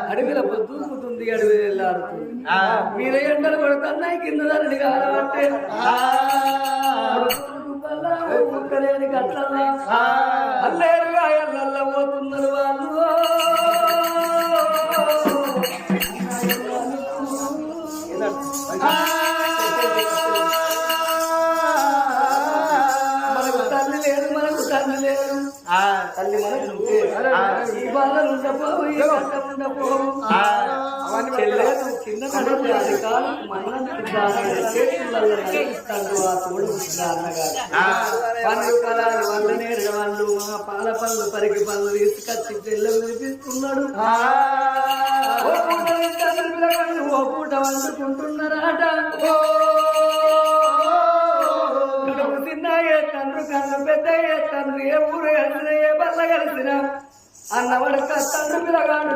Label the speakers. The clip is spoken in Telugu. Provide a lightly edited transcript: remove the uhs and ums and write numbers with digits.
Speaker 1: అడవిల దూకుతుంది, అడవి వెళ్ళాడుతుంది. మీద ఎండలు కొడుతున్నాయి, కింద దాన్ని కాలబట్టే ముక్కలేని గట్లల్లా అల్లేరుగా ఎల్లల్ల పోతున్నారు వాళ్ళు. మనకు తల్లి లేదు, మనకు తండ్రి లేదు. తల్లి మనకుంటే ఈ బాధలు ఉండపోవు, ఈ కట్ట ఉండపోవు. చెల్లెలు కింద నడుపు కాలు పండ్లు కళాలు వంద నేరుడు వాళ్ళు పాల పనులు పరికి పనులు తీసుకొచ్చి చెల్లెలు వినిపిస్తున్నాడు. ఓ పూట వండుకుంటున్నారాట. చిన్నయ్యే తండ్రి కన్ను పెద్దయ్యే తండ్రి, ఏ ఊరు కలిసిన ఏ బల్ల కలిసిన అన్నవాడు తండ్రి పిల్లగాడు